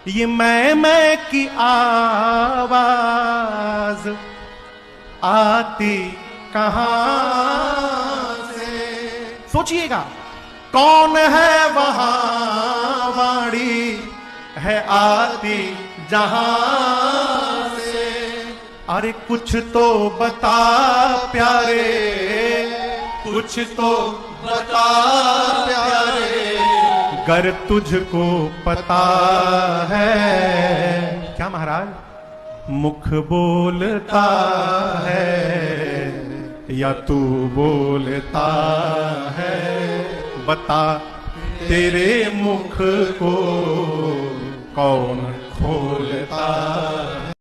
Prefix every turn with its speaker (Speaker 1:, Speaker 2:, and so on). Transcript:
Speaker 1: ये मैं की आवाज आती कहां से? सोचिएगा, कौन है वहां वाणी है आती जहां से? अरे कुछ तो बता प्यारे, कुछ तो बता प्यारे, गर तुझको पता है। क्या महाराज, मुख बोलता है या तू बोलता है? बता तेरे मुख को कौन खोलता है?